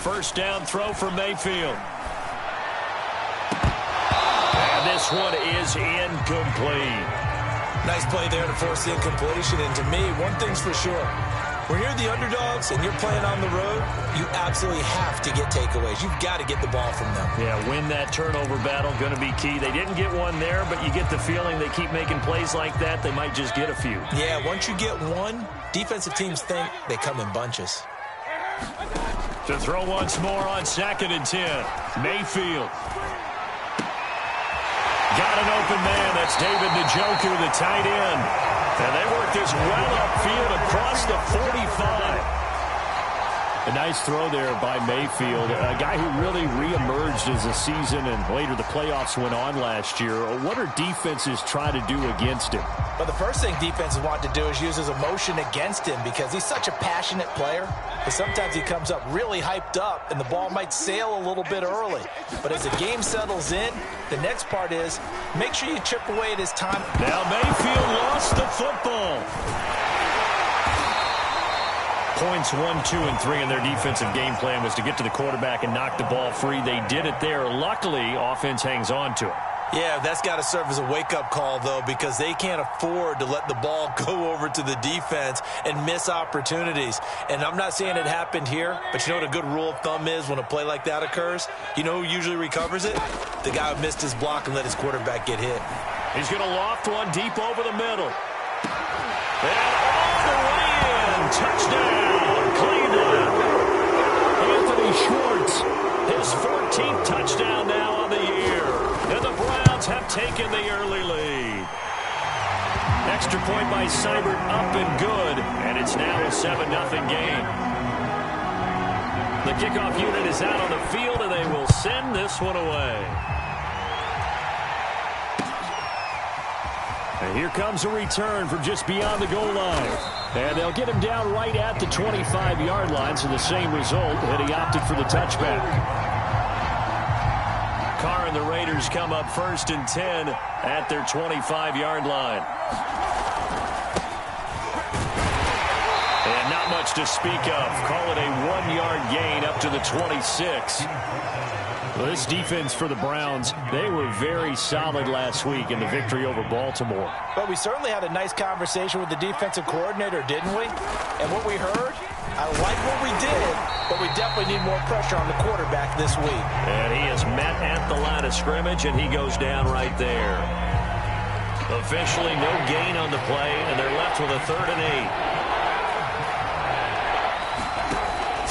first down throw for Mayfield. And this one is incomplete. Nice play there to force the incompletion. And to me, one thing's for sure. When you're the underdogs and you're playing on the road, you absolutely have to get takeaways. You've got to get the ball from them. Yeah, win that turnover battle, going to be key. They didn't get one there, but you get the feeling they keep making plays like that, they might just get a few. Yeah, once you get one, defensive teams think they come in bunches. To throw once more on 2nd and 10. Mayfield. Got an open man. That's David Njoku, the tight end. And they work this well upfield across the 45. A nice throw there by Mayfield, a guy who really reemerged as the season and later the playoffs went on last year. What are defenses trying to do against him? Well, the first thing defenses want to do is use his emotion against him because he's such a passionate player. But sometimes he comes up really hyped up and the ball might sail a little bit early. But as the game settles in, the next part is make sure you chip away at his time. Now Mayfield lost the football. Points 1, 2, and 3 in their defensive game plan was to get to the quarterback and knock the ball free. They did it there. Luckily, offense hangs on to it. Yeah, that's got to serve as a wake-up call, though, because they can't afford to let the ball go over to the defense and miss opportunities. And I'm not saying it happened here, but you know what a good rule of thumb is when a play like that occurs? You know who usually recovers it? The guy who missed his block and let his quarterback get hit. He's going to loft one deep over the middle. And all the way in. Touchdown, Cleveland. Anthony Schwartz, his 14th touchdown now on the year. And the Browns have taken the early lead. Extra point by Seibert up and good. And it's now a 7-0 game. The kickoff unit is out on the field, and they will send this one away. And here comes a return from just beyond the goal line. And they'll get him down right at the 25-yard line, so the same result, and he opted for the touchback. Carr and the Raiders come up 1st and 10 at their 25-yard line. And not much to speak of. Call it a 1-yard gain up to the 26. Well, this defense for the Browns, they were very solid last week in the victory over Baltimore. But we certainly had a nice conversation with the defensive coordinator, didn't we? And what we heard, I like what we did, but we definitely need more pressure on the quarterback this week. And he is met at the line of scrimmage, and he goes down right there. Officially no gain on the play, and they're left with a 3rd and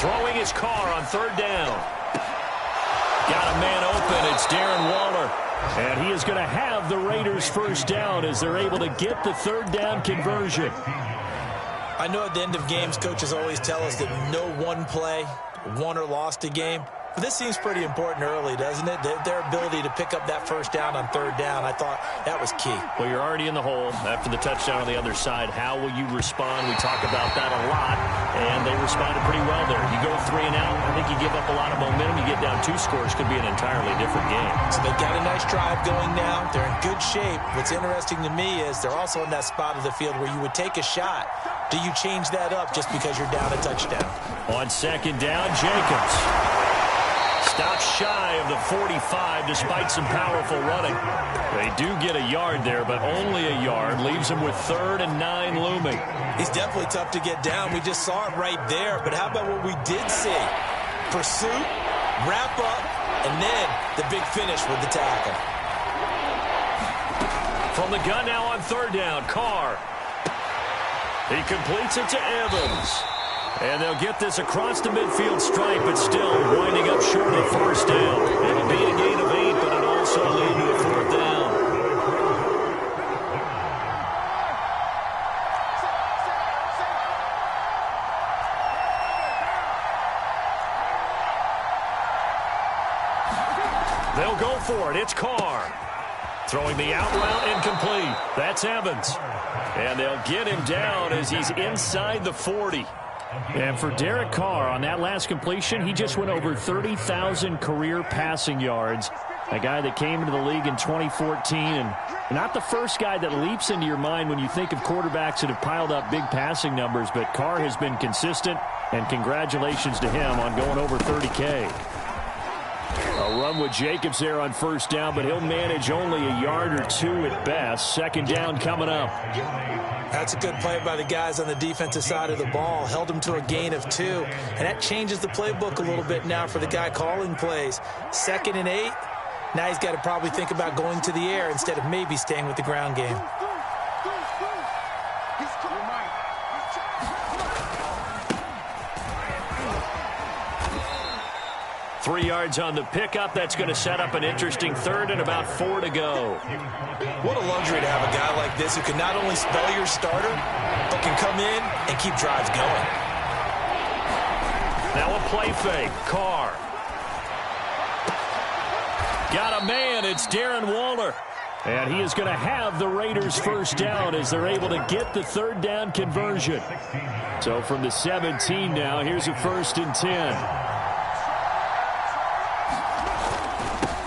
8. Throwing his Carr on 3rd down. Got a man open. It's Darren Waller. And he is going to have the Raiders' first down as they're able to get the 3rd down conversion. I know at the end of games, coaches always tell us that no one play won or lost a game. But this seems pretty important early, doesn't it? Their ability to pick up that first down on 3rd down, I thought that was key. Well, you're already in the hole after the touchdown on the other side. How will you respond? We talk about that a lot, and they responded pretty well there. You go 3 and out, I think you give up a lot of momentum. You get down 2 scores, could be an entirely different game. So they've got a nice drive going now. They're in good shape. What's interesting to me is they're also in that spot of the field where you would take a shot. Do you change that up just because you're down a touchdown? On 2nd down, Jacobs. Stops shy of the 45 despite some powerful running. They do get a yard there, but only a yard. Leaves them with 3rd and 9 looming. He's definitely tough to get down. We just saw it right there. But how about what we did see? Pursuit, wrap up, and then the big finish with the tackle. From the gun now on 3rd down, Carr. He completes it to Evans. And they'll get this across the midfield stripe, but still winding up short of the 1st down. It'll be a gain of 8, but it'll also lead to a 4th down. They'll go for it. It's Carr. Throwing the out route incomplete. That's Evans. And they'll get him down as he's inside the 40. And for Derek Carr on that last completion, he just went over 30,000 career passing yards. A guy that came into the league in 2014 and not the first guy that leaps into your mind when you think of quarterbacks that have piled up big passing numbers, but Carr has been consistent, and congratulations to him on going over 30K. A run with Jacobs there on first down, but he'll manage only a yard or two at best. Second down coming up. That's a good play by the guys on the defensive side of the ball. Held him to a gain of 2, and that changes the playbook a little bit now for the guy calling plays. 2nd and 8. Now he's got to probably think about going to the air instead of maybe staying with the ground game. Three yards on the pickup. That's going to set up an interesting third and about 4 to go. What a luxury to have a guy like this who can not only spell your starter, but can come in and keep drives going. Now a play fake. Carr. Got a man. It's Darren Waller. And he is going to have the Raiders first down as they're able to get the third down conversion. So from the 17 now, here's a 1st and 10.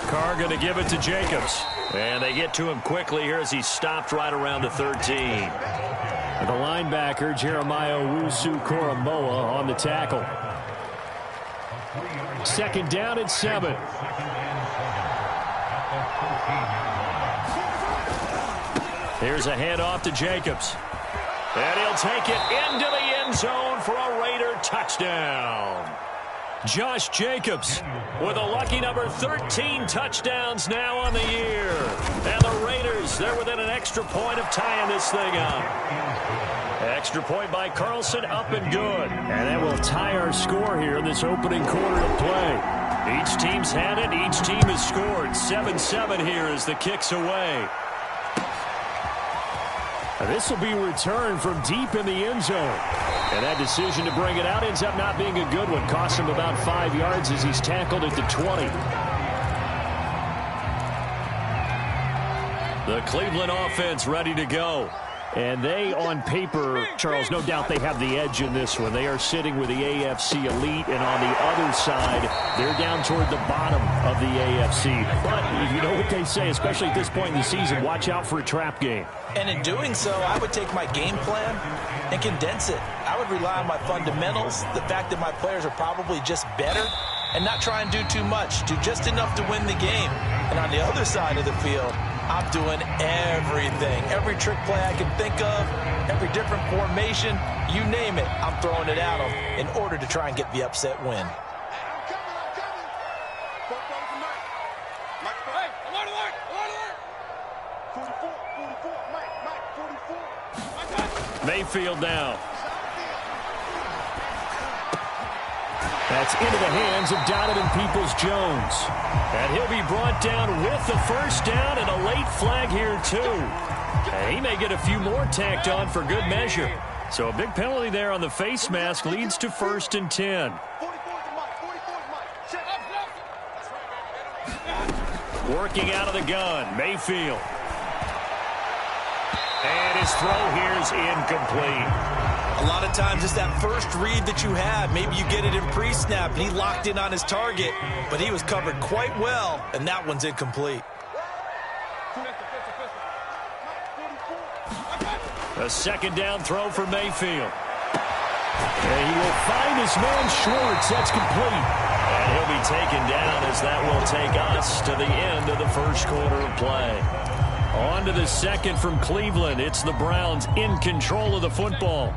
Carr going to give it to Jacobs. And they get to him quickly here as he stopped right around the 13. The linebacker, Jeremiah Owusu-Koramoah, on the tackle. Second down and 7. Here's a handoff to Jacobs. And he'll take it into the end zone for a Raider touchdown. Josh Jacobs with a lucky number 13 touchdowns now on the year. And the Raiders, they're within an extra point of tying this thing up. Extra point by Carlson, up and good. And that will tie our score here in this opening quarter of play. Each team's had it. Each team has scored. 7-7 here as the kick's away. This will be returned from deep in the end zone. And that decision to bring it out ends up not being a good one. Cost him about 5 yards as he's tackled at the 20. The Cleveland offense ready to go. And they, on paper, Charles, no doubt they have the edge in this one. They are sitting with the AFC elite, and on the other side, they're down toward the bottom of the AFC. But you know what they say, especially at this point in the season, watch out for a trap game. And in doing so, I would take my game plan and condense it. I would rely on my fundamentals, the fact that my players are probably just better, and not try and do too much, do just enough to win the game. And on the other side of the field, I'm doing everything. Every trick play I can think of, every different formation, you name it, I'm throwing it at them in order to try and get the upset win. Mayfield now. That's into the hands of Donovan Peoples-Jones. And he'll be brought down with the first down and a late flag here, too. And he may get a few more tacked on for good measure. So a big penalty there on the face mask leads to 1st and 10. Working out of the gun, Mayfield. And his throw here is incomplete. A lot of times it's that first read that you have. Maybe you get it in pre-snap, and he locked in on his target, but he was covered quite well, and that one's incomplete. A second down throw for Mayfield. And he will find his man Schwartz. That's complete. And he'll be taken down as that will take us to the end of the first quarter of play. On to the second from Cleveland. It's the Browns in control of the football,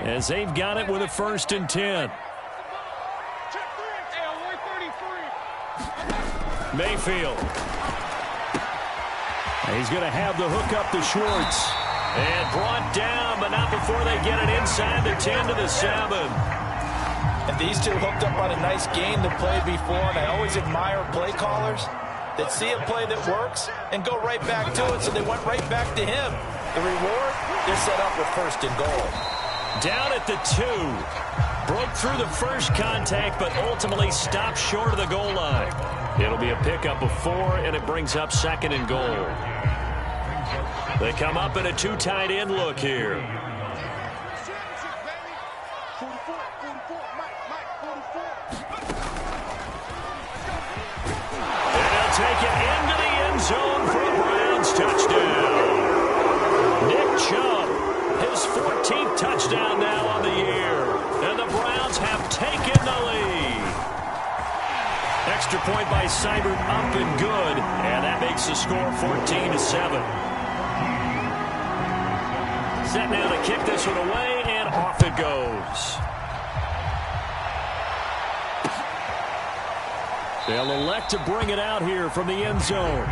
as they've got it with a 1st and 10. Mayfield. He's going to have the hook up to Schwartz. And brought down, but not before they get it inside the 10 to the 7. And these two hooked up on a nice game that played before, and I always admire play callers that see a play that works and go right back to it, so they went right back to him. The reward, they're set up with 1st and goal. Down at the 2. Broke through the first contact, but ultimately stopped short of the goal line. It'll be a pickup of 4, and it brings up 2nd and goal. They come up in a 2 tight end look here. And they'll take it into the end zone for a Browns touchdown. Nick Chubb, his 14th touchdown now on the year. And the Browns have taken the lead. Extra point by Seibert up and good. And that makes the score 14-7. Set now to kick this one away, and off it goes. They'll elect to bring it out here from the end zone.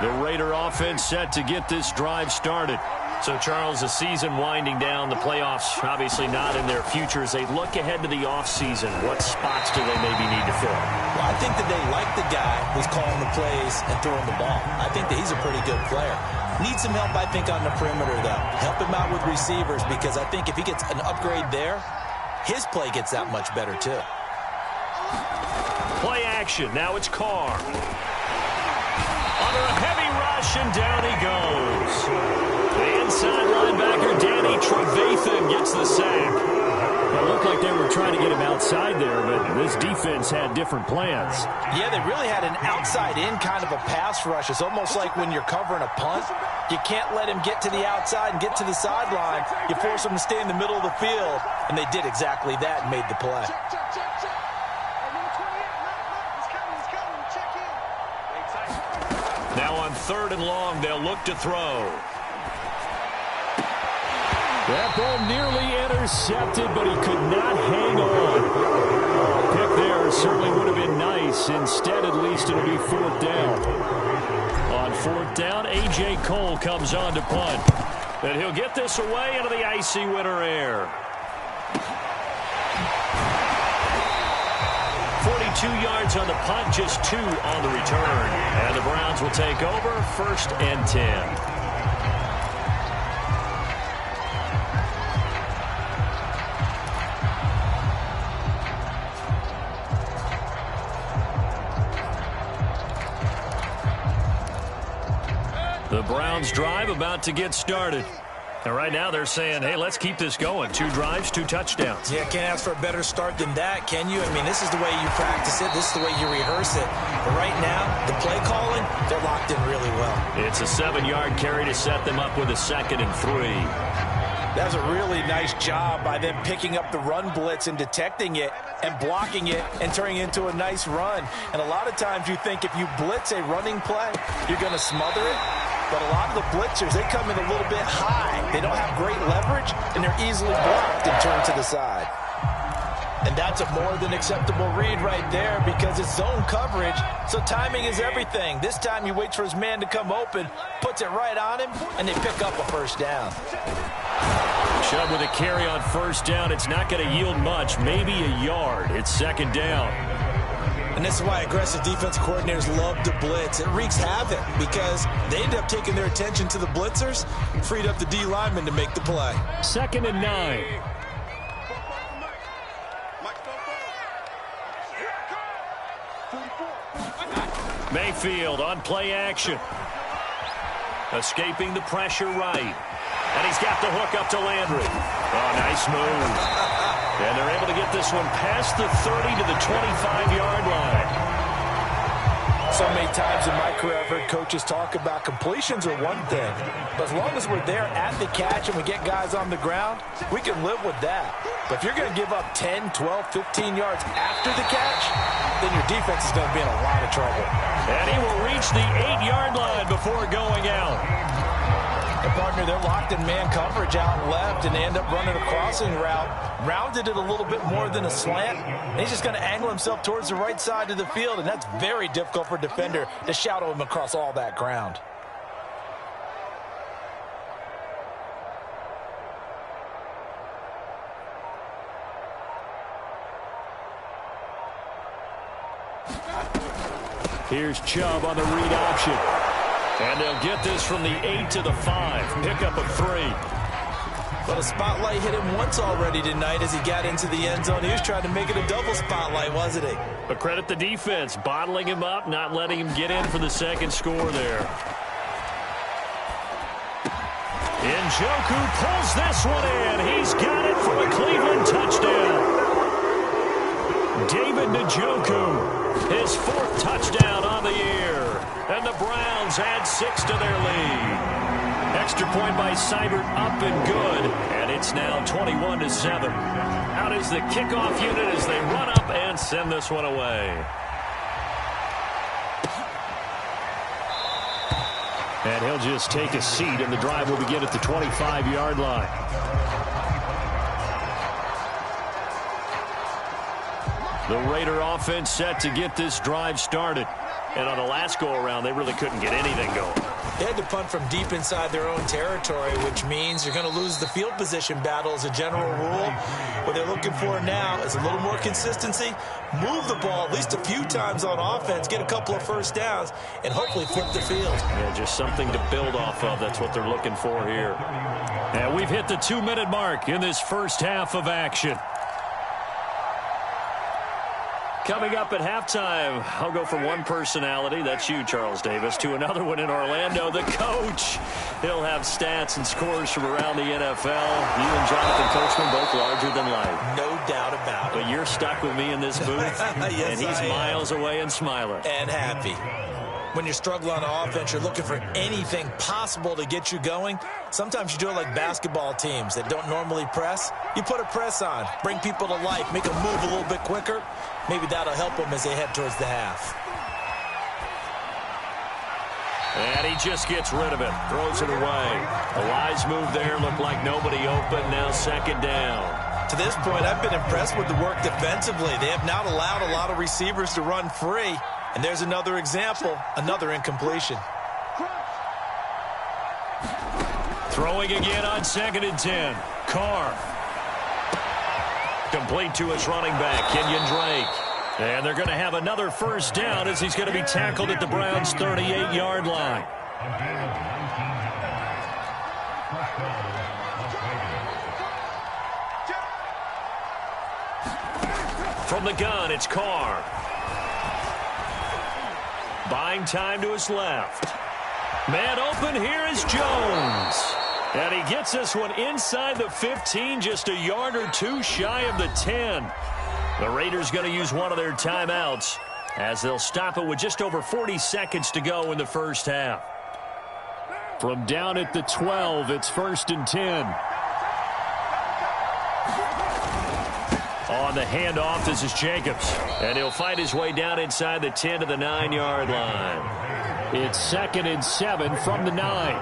The Raider offense set to get this drive started. So, Charles, the season winding down, the playoffs obviously not in their future. As they look ahead to the offseason, what spots do they maybe need to fill? Well, I think that they like the guy who's calling the plays and throwing the ball. I think that he's a pretty good player. Needs some help, I think, on the perimeter, though. Help him out with receivers, because I think if he gets an upgrade there, his play gets that much better, too. Play action. Now it's Carr. Under a heavy rush, and down he goes. The inside linebacker, Danny Trevathan, gets the sack. It looked like they were trying to get him outside there, but this defense had different plans. Yeah, they really had an outside-in kind of a pass rush. It's almost like when you're covering a punt, you can't let him get to the outside and get to the sideline. You force him to stay in the middle of the field, and they did exactly that and made the play. Now on 3rd and long, they'll look to throw. That ball nearly intercepted, but he could not hang on. A pick there certainly would have been nice. Instead, at least it'll be 4th down. On 4th down, A.J. Cole comes on to punt. And he'll get this away into the icy winter air. 42 yards on the punt, just 2 on the return. And the Browns will take over, 1st and 10. The Browns drive about to get started. And right now they're saying, hey, let's keep this going. 2 drives, 2 touchdowns. Yeah, can't ask for a better start than that, can you? I mean, this is the way you practice it. This is the way you rehearse it. But right now, the play calling, they're locked in really well. It's a 7-yard carry to set them up with a 2nd and 3. That was a really nice job by them picking up the run blitz and detecting it and blocking it and turning it into a nice run. And a lot of times you think if you blitz a running play, you're going to smother it. But a lot of the blitzers, they come in a little bit high. They don't have great leverage, and they're easily blocked and turned to the side. And that's a more than acceptable read right there because it's zone coverage, so timing is everything. This time he waits for his man to come open, puts it right on him, and they pick up a 1st down. Chubb with a carry on 1st down. It's not going to yield much, maybe a yard. It's 2nd down. And this is why aggressive defensive coordinators love to blitz. It wreaks havoc because they end up taking their attention to the blitzers, freed up the D lineman to make the play. 2nd and 9. Mayfield on play action. Escaping the pressure right. And he's got the hook up to Landry. Oh, nice move. And they're able to get this one past the 30 to the 25-yard line. So many times in my career, I've heard coaches talk about completions are one thing. But as long as we're there at the catch and we get guys on the ground, we can live with that. But if you're going to give up 10, 12, 15 yards after the catch, then your defense is going to be in a lot of trouble. And he will reach the 8-yard line before going out. And partner, they're locked in man coverage out left, and they end up running a crossing route. Rounded it a little bit more than a slant. And he's just going to angle himself towards the right side of the field, and that's very difficult for a defender to shadow him across all that ground. Here's Chubb on the read option. And they'll get this from the 8 to the 5. Pick up a 3. Well, the spotlight hit him once already tonight as he got into the end zone. He was trying to make it a double spotlight, wasn't he? But credit the defense, bottling him up, not letting him get in for the 2nd score there. Njoku pulls this one in. He's got it for a Cleveland touchdown. the Browns add 6 to their lead. Extra point by Seibert, up and good. And it's now 21-7. Out is the kickoff unit as they run up and send this one away. And he'll just take a seat, and the drive will begin at the 25-yard line. The Raider offense set to get this drive started. And on the last go-around, they really couldn't get anything going. They had to punt from deep inside their own territory, which means you're going to lose the field position battle as a general rule. What they're looking for now is a little more consistency, move the ball at least a few times on offense, get a couple of first downs, and hopefully flip the field. Yeah, just something to build off of. That's what they're looking for here. And we've hit the 2-minute mark in this first half of action. Coming up at halftime, I'll go from one personality, that's you, Charles Davis, to another one in Orlando, the coach. He'll have stats and scores from around the NFL. You and Jonathan Coachman both larger than life. No doubt about it. But you're stuck with me in this booth, yes, and he's miles away and smiling. And happy. When you're struggling on offense, you're looking for anything possible to get you going. Sometimes you do it like basketball teams that don't normally press. You put a press on, bring people to life, make them move a little bit quicker. Maybe that'll help them as they head towards the half. And he just gets rid of it, throws it away. A wise move there, looked like nobody open, now second down. To this point, I've been impressed with the work defensively. They have not allowed a lot of receivers to run free. And there's another example, another incompletion. Throwing again on 2nd and 10. Carr. Complete to his running back, Kenyon Drake. And they're going to have another first down as he's going to be tackled at the Browns' 38-yard line. From the gun, it's Carr. Buying time to his left. Man open, here is Jones. And he gets this one inside the 15, just a yard or two shy of the 10. The Raiders going to use one of their timeouts as they'll stop it with just over 40 seconds to go in the first half. From down at the 12, it's 1st and 10. On the handoff, this is Jacobs. And he'll fight his way down inside the 10 to the 9-yard line. It's 2nd and 7 from the 9.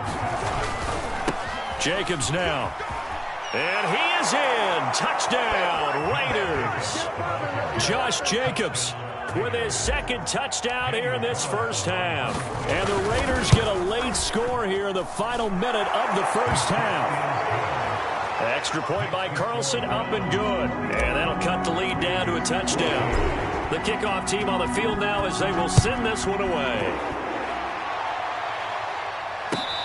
Jacobs now. And he is in. Touchdown, Raiders. Josh Jacobs with his 2nd touchdown here in this first half. And the Raiders get a late score here in the final minute of the first half. Extra point by Carlson, up and good. And that'll cut the lead down to a touchdown. The kickoff team on the field now as they will send this one away.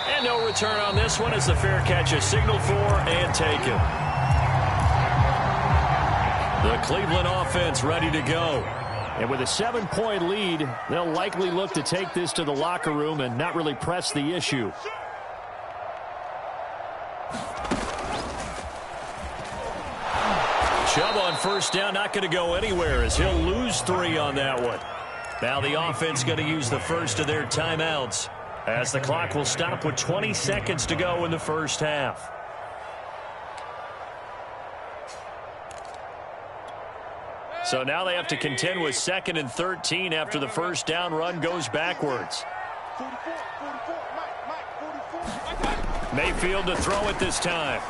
And no return on this one as the fair catch is signaled for and taken. The Cleveland offense ready to go. And with a 7-point lead, they'll likely look to take this to the locker room and not really press the issue. Chubb on first down, not going to go anywhere as he'll lose 3 on that one. Now the offense going to use the first of their timeouts as the clock will stop with 20 seconds to go in the first half. So now they have to contend with 2nd and 13 after the first down run goes backwards. Mayfield to throw it this time.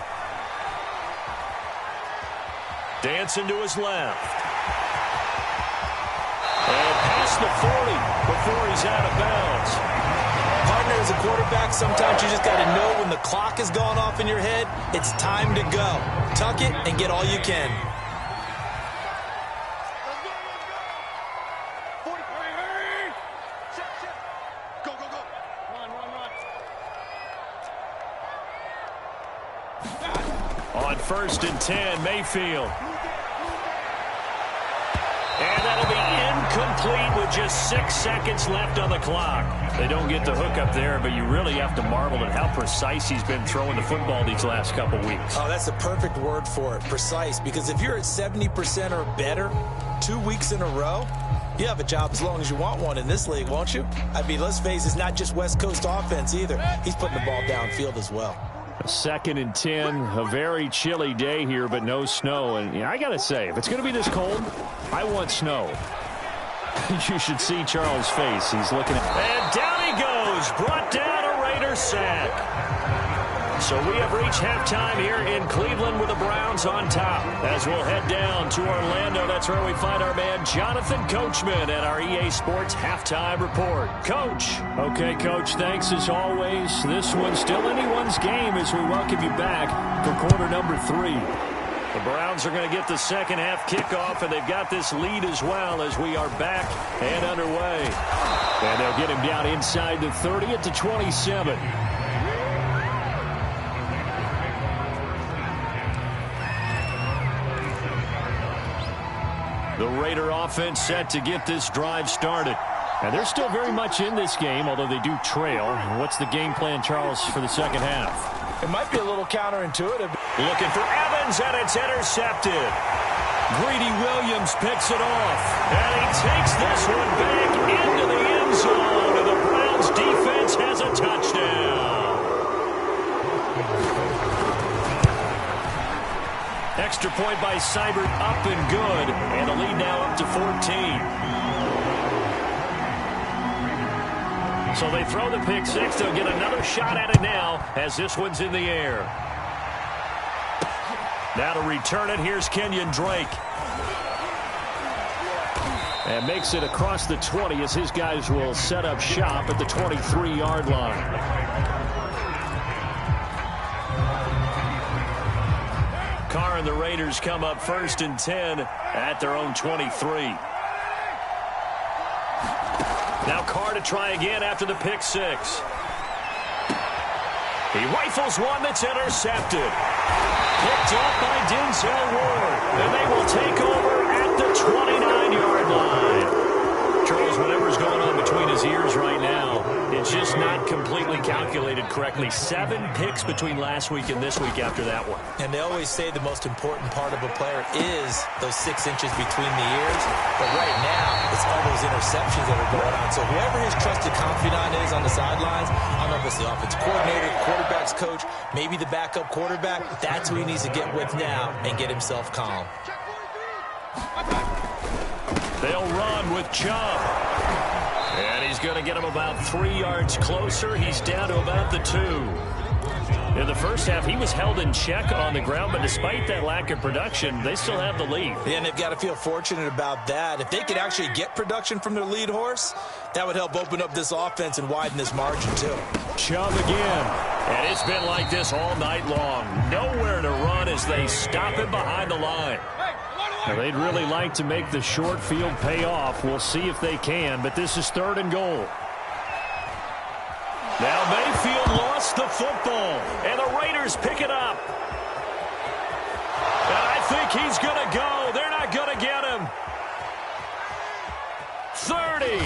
Dancing to his left. And past the 40 before he's out of bounds. Partner, as a quarterback, sometimes you just got to know when the clock has gone off in your head, it's time to go. Tuck it and get all you can. On 1st and 10, Mayfield. And that'll be incomplete with just 6 seconds left on the clock. They don't get the hook up there, but you really have to marvel at how precise he's been throwing the football these last couple weeks. Oh, that's the perfect word for it, precise. Because if you're at 70% or better 2 weeks in a row, you have a job as long as you want one in this league, won't you? I mean, let's face it, it's not just West Coast offense either. He's putting the ball downfield as well. 2nd and 10, a very chilly day here, but no snow. And I got to say, if it's going to be this cold, I want snow. You should see Charles' face. He's looking at... And down he goes. Brought down a Raider sack. So we have reached halftime here in Cleveland with the Browns on top. As we'll head down to Orlando, that's where we find our man Jonathan Coachman at our EA Sports Halftime Report. Coach. Okay, Coach, thanks as always. This one's still anyone's game as we welcome you back for quarter number 3. The Browns are going to get the second half kickoff, and they've got this lead as well as we are back and underway. And they'll get him down inside the 30 at the 27. The Raider offense set to get this drive started. And they're still very much in this game, although they do trail. What's the game plan, Charles, for the second half? It might be a little counterintuitive. Looking for Evans, and it's intercepted. Greedy Williams picks it off. And he takes this one back into the end zone. And the Browns defense has a touchdown. Extra point by Seibert, up and good. And the lead now up to 14. So they throw the pick six. They'll get another shot at it now as this one's in the air. Now to return it, here's Kenyon Drake. And makes it across the 20 as his guys will set up shop at the 23-yard line. Carr and the Raiders come up 1st and 10 at their own 23. Now Carr to try again after the pick six. He rifles one that's intercepted. Picked up by Denzel Ward. And they will take over at the 29-yard line. Charles, whatever's going on between his ears right now, it's just not completely calculated correctly. 7 picks between last week and this week after that one. And they always say the most important part of a player is those 6 inches between the ears. But right now, it's all those interceptions that are going on. So whoever his trusted confidant is on the sidelines, I don't know if it's the offensive coordinator, quarterback's coach, maybe the backup quarterback, that's who he needs to get with now and get himself calm. They'll run with Chubb. And he's going to get him about 3 yards closer. He's down to about the 2. In the first half, he was held in check on the ground, but despite that lack of production, they still have the lead. Yeah, and they've got to feel fortunate about that. If they could actually get production from their lead horse, that would help open up this offense and widen this margin, too. Chubb again. And it's been like this all night long. Nowhere to run as they stop him behind the line. Now, they'd really like to make the short field pay off. We'll see if they can, but this is 3rd and goal. Now Mayfield lost the football, and the Raiders pick it up. And I think he's going to go. They're not going to get him. 30.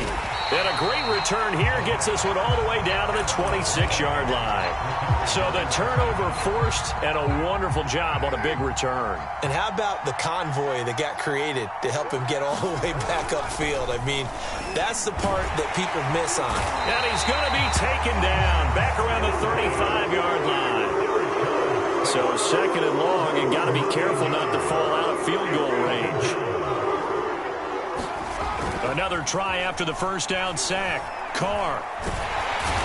And a great return here gets this one all the way down to the 26-yard line. So the turnover forced, and a wonderful job on a big return. And how about the convoy that got created to help him get all the way back upfield? I mean, that's the part that people miss on. And he's going to be taken down back around the 35-yard line. So 2nd and long, and got to be careful not to fall out of field goal range. Another try after the first down sack. Carr.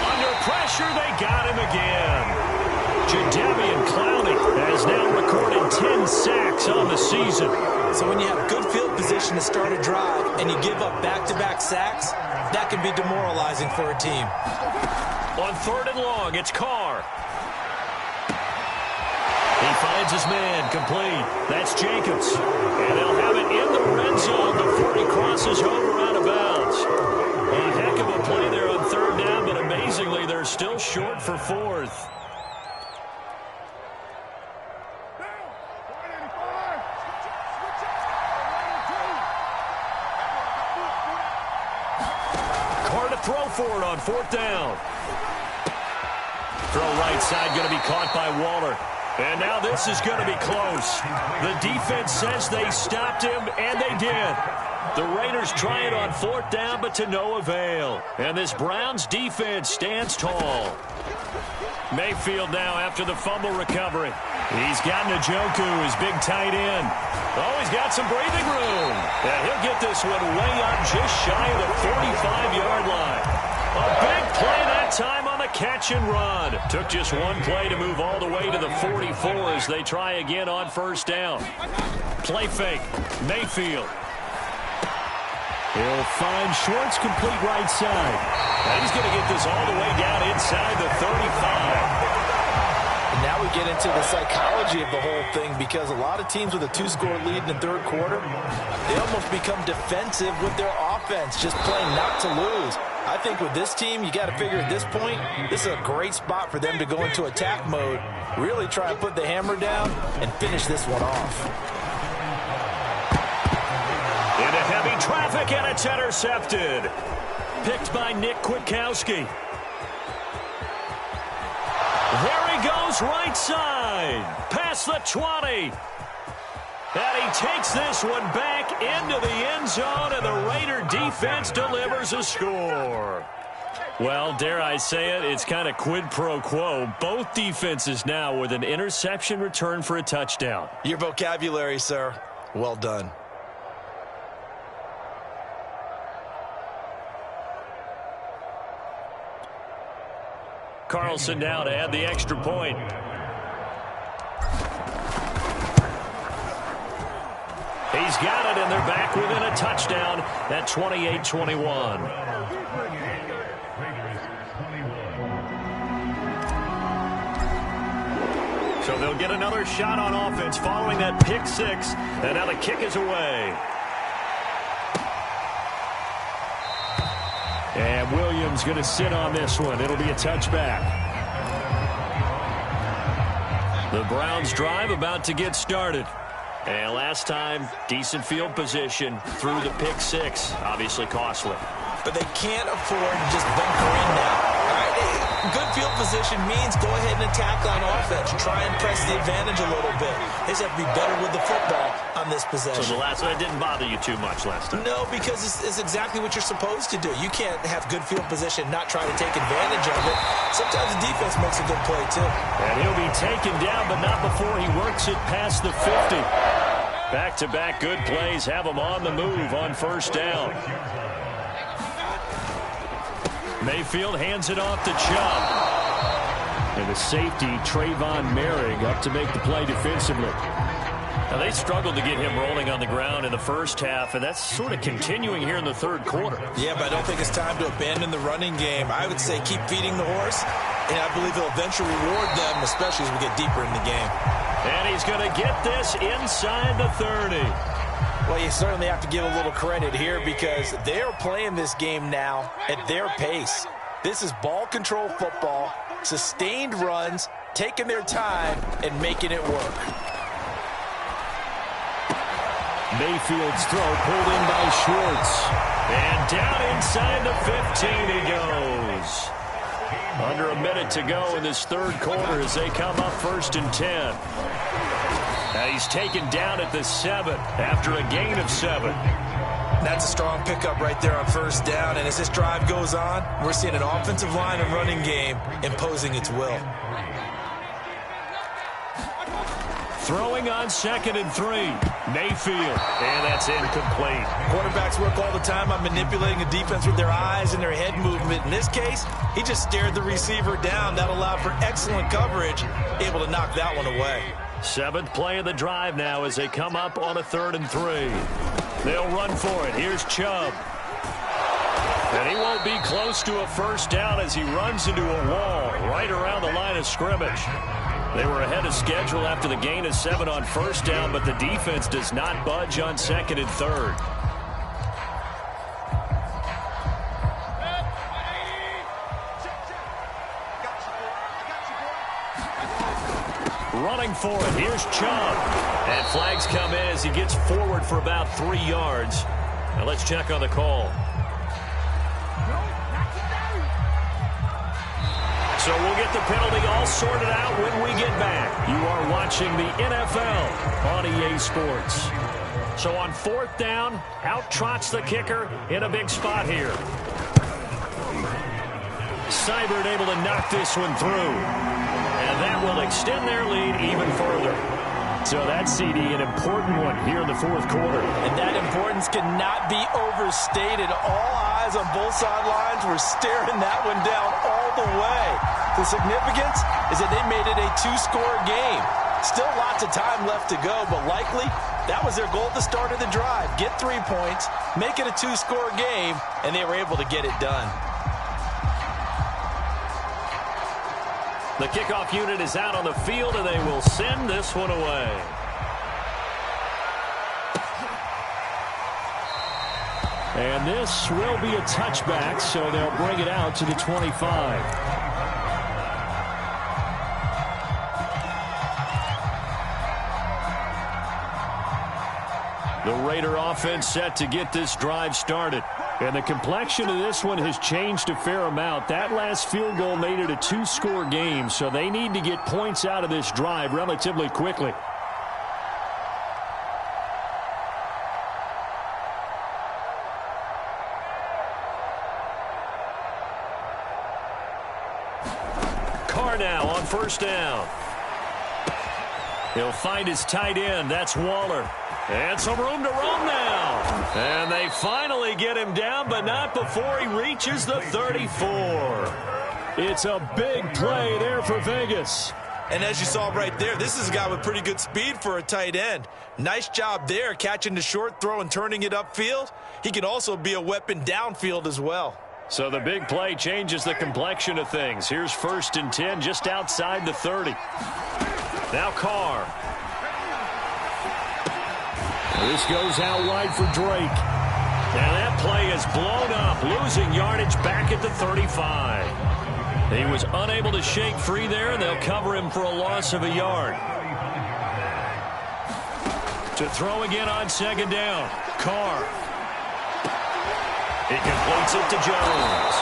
Under pressure, they got him again. Jadeveon Clowney has now recorded 10 sacks on the season. So when you have good field position to start a drive and you give up back-to-back sacks, that can be demoralizing for a team. On 3rd and long, it's Carr. He finds his man, complete. That's Jacobs. And they'll have it in the red zone before he crosses over out of bounds. A heck of a play there on 3rd down, but amazingly, they're still short for 4th. throw for it on 4th down. Throw right side going to be caught by Waller. And now this is going to be close. The defense says they stopped him, and they did. The Raiders try it on 4th down, but to no avail. And this Browns defense stands tall. Mayfield now after the fumble recovery. He's got Njoku, his big tight end. Oh, he's got some breathing room. And he'll get this one way up just shy of the 45-yard line. A big play that time on the catch and run. Took just one play to move all the way to the 44 as they try again on 1st down. Play fake. Mayfield. He'll find Schwartz complete right side. And he's going to get this all the way down inside the 35. And now we get into the psychology of the whole thing, because a lot of teams with a 2-score lead in the 3rd quarter, they almost become defensive with their offense, just playing not to lose. I think with this team, you got to figure at this point, this is a great spot for them to go into attack mode, really try and put the hammer down and finish this one off. Into heavy traffic, and it's intercepted. Picked by Nick Kwiatkowski. There he goes, right side. Past the 20. And he takes this one back into the end zone, and the Raider defense delivers a score. Well, dare I say it, it's kind of quid pro quo. Both defenses now with an interception return for a touchdown. Your vocabulary, sir. Well done. Carlson now to add the extra point. He's got it, and they're back within a touchdown at 28-21. So they'll get another shot on offense following that pick six, and now the kick is away. And Williams going to sit on this one. It'll be a touchback. The Browns drive about to get started. And last time, decent field position through the pick six. Obviously costly. But they can't afford to just bunker in now. All right, good field position means go ahead and attack on offense. Try and press the advantage a little bit. They just have to be better with the football on this possession. So the last one didn't bother you too much last time? No, because it's exactly what you're supposed to do. You can't have good field position, not try to take advantage of it. Sometimes the defense makes a good play, too. And he'll be taken down, but not before he works it past the 50. Back-to-back good plays have him on the move on 1st down. Mayfield hands it off to Chubb. And the safety, Trayvon Merrick, up to make the play defensively. Now, they struggled to get him rolling on the ground in the first half, and that's sort of continuing here in the 3rd quarter. Yeah, but I don't think it's time to abandon the running game. I would say keep feeding the horse, and I believe he'll eventually reward them, especially as we get deeper in the game. And he's going to get this inside the 30. Well, you certainly have to give a little credit here because they're playing this game now at their pace. This is ball control football, sustained runs, taking their time, and making it work. Mayfield's throw pulled in by Schwartz. And down inside the 15 he goes. Under a minute to go in this 3rd quarter as they come up 1st and 10. Now he's taken down at the 7 after a gain of 7. That's a strong pickup right there on 1st down. And as this drive goes on, we're seeing an offensive line and running game imposing its will. Throwing on 2nd and 3. Mayfield. And that's incomplete. Quarterbacks work all the time on manipulating a defense with their eyes and their head movement. In this case, he just stared the receiver down. That allowed for excellent coverage, able to knock that one away. 7th play of the drive now as they come up on a 3rd and 3. They'll run for it. Here's Chubb. And he won't be close to a 1st down as he runs into a wall right around the line of scrimmage. They were ahead of schedule after the gain of 7 on 1st down, but the defense does not budge on 2nd and 3rd. Running for it. Here's Chubb. And flags come in as he gets forward for about 3 yards. Now let's check on the call. So we'll get the penalty all sorted out when we get back. You are watching the NFL on EA Sports. So on 4th down, out trots the kicker in a big spot here. Seibert able to knock this one through. And that will extend their lead even further. So that CD, an important one here in the 4th quarter. And that importance cannot be overstated. All eyes on both sidelines were staring that one down all the way. The significance is that they made it a 2-score game. Still lots of time left to go, but likely that was their goal at the start of the drive. Get 3 points, make it a 2-score game, and they were able to get it done. The kickoff unit is out on the field, and they will send this one away. And this will be a touchback, so they'll bring it out to the 25. The Raider offense set to get this drive started. And the complexion of this one has changed a fair amount. That last field goal made it a 2-score game, so they need to get points out of this drive relatively quickly. Carr now on 1st down. He'll find his tight end. That's Waller. And some room to roam now. And they finally get him down, but not before he reaches the 34. It's a big play there for Vegas. And as you saw right there, this is a guy with pretty good speed for a tight end. Nice job there, catching the short throw and turning it upfield. He can also be a weapon downfield as well. So the big play changes the complexion of things. Here's 1st and 10 just outside the 30. Now Carr. This goes out wide for Drake. Now that play is blown up, losing yardage back at the 35. He was unable to shake free there, and they'll cover him for a loss of a yard. To throw again on 2nd down. Carr. He completes it to Jones.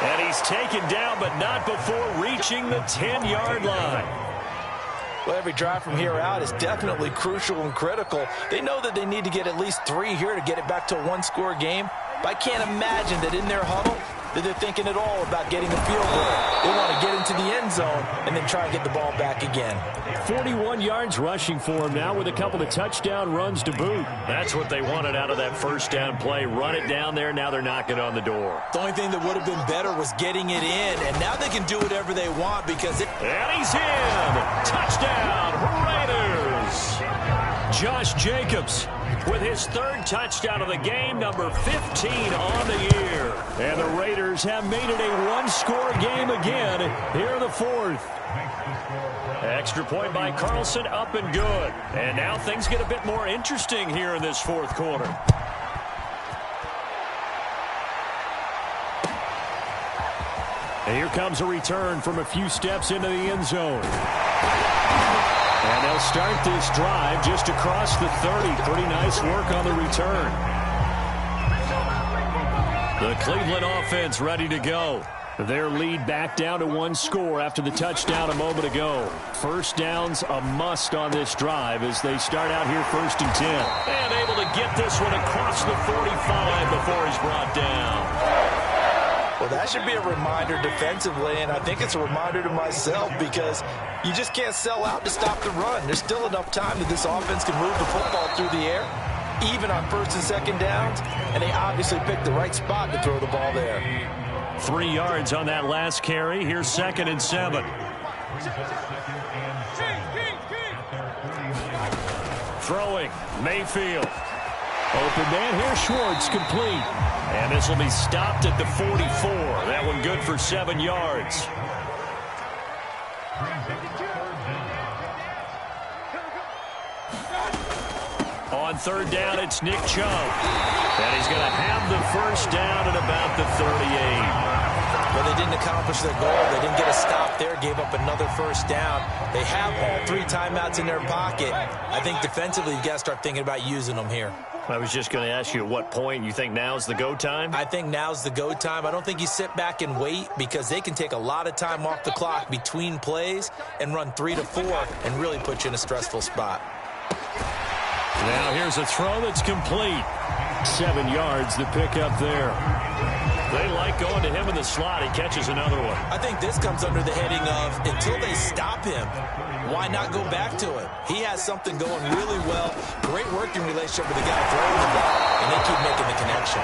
And he's taken down, but not before reaching the 10-yard line. Well, every drive from here out is definitely crucial and critical. They know that they need to get at least 3 here to get it back to a 1-score game. But I can't imagine that in their huddle that they're thinking at all about getting a field goal. They want to get into the end zone and then try and get the ball back again. 41 yards rushing for him now with a couple of touchdown runs to boot. That's what they wanted out of that 1st down play. Run it down there. Now they're knocking on the door. The only thing that would have been better was getting it in. And now they can do whatever they want because it... And he's in. Touchdown, Raiders. Josh Jacobs with his 3rd touchdown of the game, number 15 on the year. And the Raiders have made it a 1-score game again here in the 4th. Extra point by Carlson, up and good. And now things get a bit more interesting here in this 4th quarter. And here comes a return from a few steps into the end zone. And they'll start this drive just across the 30. Pretty nice work on the return. The Cleveland offense ready to go. Their lead back down to 1 score after the touchdown a moment ago. 1st down's a must on this drive as they start out here 1st and 10. And able to get this one across the 45 before he's brought down. Well, that should be a reminder defensively, and I think it's a reminder to myself because you just can't sell out to stop the run. There's still enough time that this offense can move the football through the air, even on 1st and 2nd downs, and they obviously picked the right spot to throw the ball there. 3 yards on that last carry. Here's 2nd and 7. Throwing, Mayfield. Open man, here's Schwartz, complete. And this will be stopped at the 44. That one good for 7 yards. On 3rd down, it's Nick Chubb. And he's going to have the 1st down at about the 38. Well, they didn't accomplish their goal. They didn't get a stop there, gave up another first down. They have all 3 timeouts in their pocket. I think defensively, you've got to start thinking about using them here. I was just going to ask you at what point you think now's the go time? I think now's the go time. I don't think you sit back and wait because they can take a lot of time off the clock between plays and run 3 to 4 and really put you in a stressful spot. Now here's a throw that's complete. 7 yards the pick up there. They like going to him in the slot. He catches another one. I think this comes under the heading of until they stop him, why not go back to him? He has something going really well. Great working relationship with the guy throwing the ball, and they keep making the connection.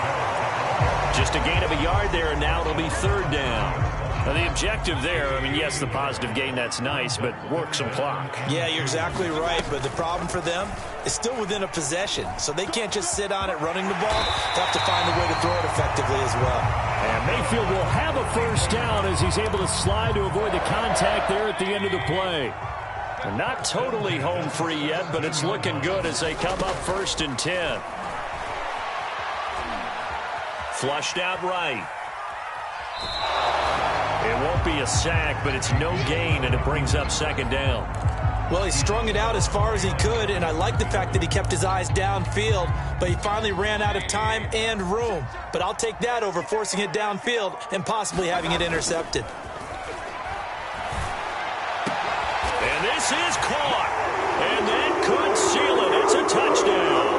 Just a gain of a yard there, and now it'll be 3rd down. Now the objective there, I mean, yes, the positive gain, that's nice, but work some clock. Yeah, you're exactly right, but the problem for them is still within a possession, so they can't just sit on it running the ball. They have to find a way to throw it effectively as well. And Mayfield will have a first down as he's able to slide to avoid the contact there at the end of the play. They're not totally home free yet, but it's looking good as they come up 1st and 10. Flushed out right. It won't be a sack, but it's no gain, and it brings up 2nd down. Well, he strung it out as far as he could, and I like the fact that he kept his eyes downfield, but he finally ran out of time and room. But I'll take that over forcing it downfield and possibly having it intercepted. And this is caught, and that could seal it. It's a touchdown.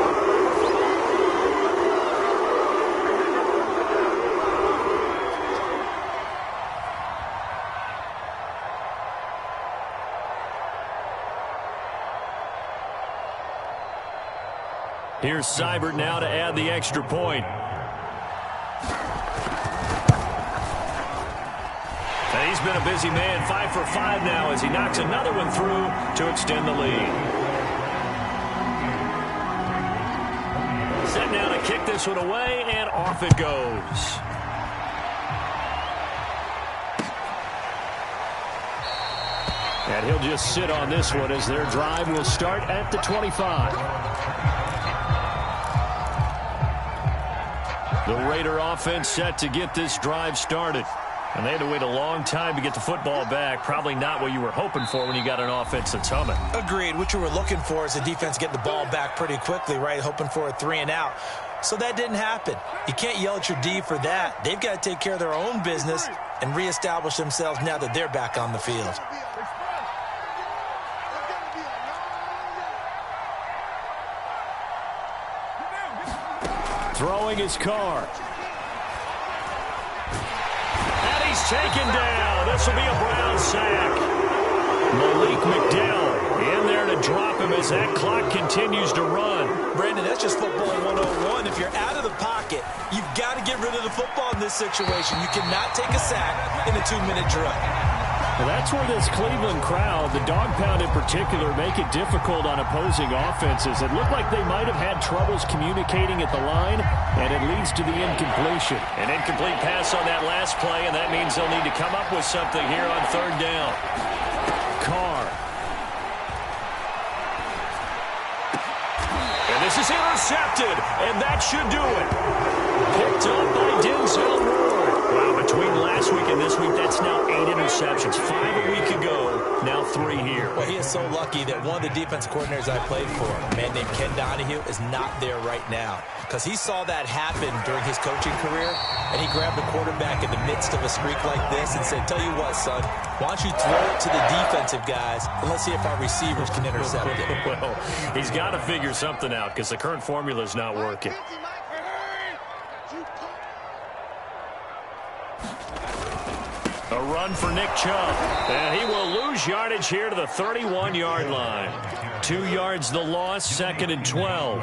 Here's Seibert now to add the extra point. And he's been a busy man, 5 for 5 now as he knocks another one through to extend the lead. Set now to kick this one away, and off it goes. And he'll just sit on this one as their drive will start at the 25. The Raider offense set to get this drive started. And they had to wait a long time to get the football back. Probably not what you were hoping for when you got an offense that's humming. Agreed. What you were looking for is the defense getting the ball back pretty quickly, right? Hoping for a 3 and out. So that didn't happen. You can't yell at your D for that. They've got to take care of their own business and reestablish themselves now that they're back on the field. Throwing his car. And he's taken down. This will be a Brown sack. Malik McDowell in there to drop him as that clock continues to run. Brandon, that's just football 101. If you're out of the pocket, you've got to get rid of the football in this situation. You cannot take a sack in a 2-minute drill. Well, that's where this Cleveland crowd, the dog pound in particular, make it difficult on opposing offenses. It looked like they might have had troubles communicating at the line, and it leads to the incompletion. An incomplete pass on that last play, and that means they'll need to come up with something here on 3rd down. Carr. And this is intercepted, and that should do it. Picked up by Denzel Ward. Wow, between last week and this week, that's now 8 interceptions. 5 a week ago, now 3 here. Well, he is so lucky that one of the defense coordinators I played for, a man named Ken Donahue, is not there right now. Because he saw that happen during his coaching career, and he grabbed the quarterback in the midst of a streak like this and said, tell you what, son, why don't you throw it to the defensive guys, and let's see if our receivers can intercept it. Well, he's got to figure something out because the current formula is not working. A run for Nick Chubb, and he will lose yardage here to the 31-yard line. 2 yards the loss, 2nd and 12.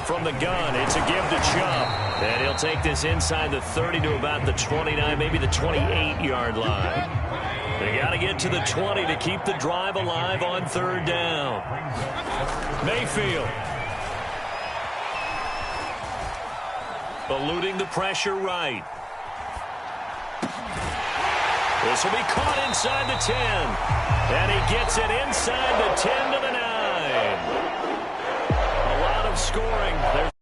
From the gun, it's a give to Chubb, and he'll take this inside the 30 to about the 29, maybe the 28-yard line. They got to get to the 20 to keep the drive alive on 3rd down. Mayfield. Eluding the pressure right. This will be caught inside the 10. And he gets it inside the 10 to the 9. A lot of scoring. There's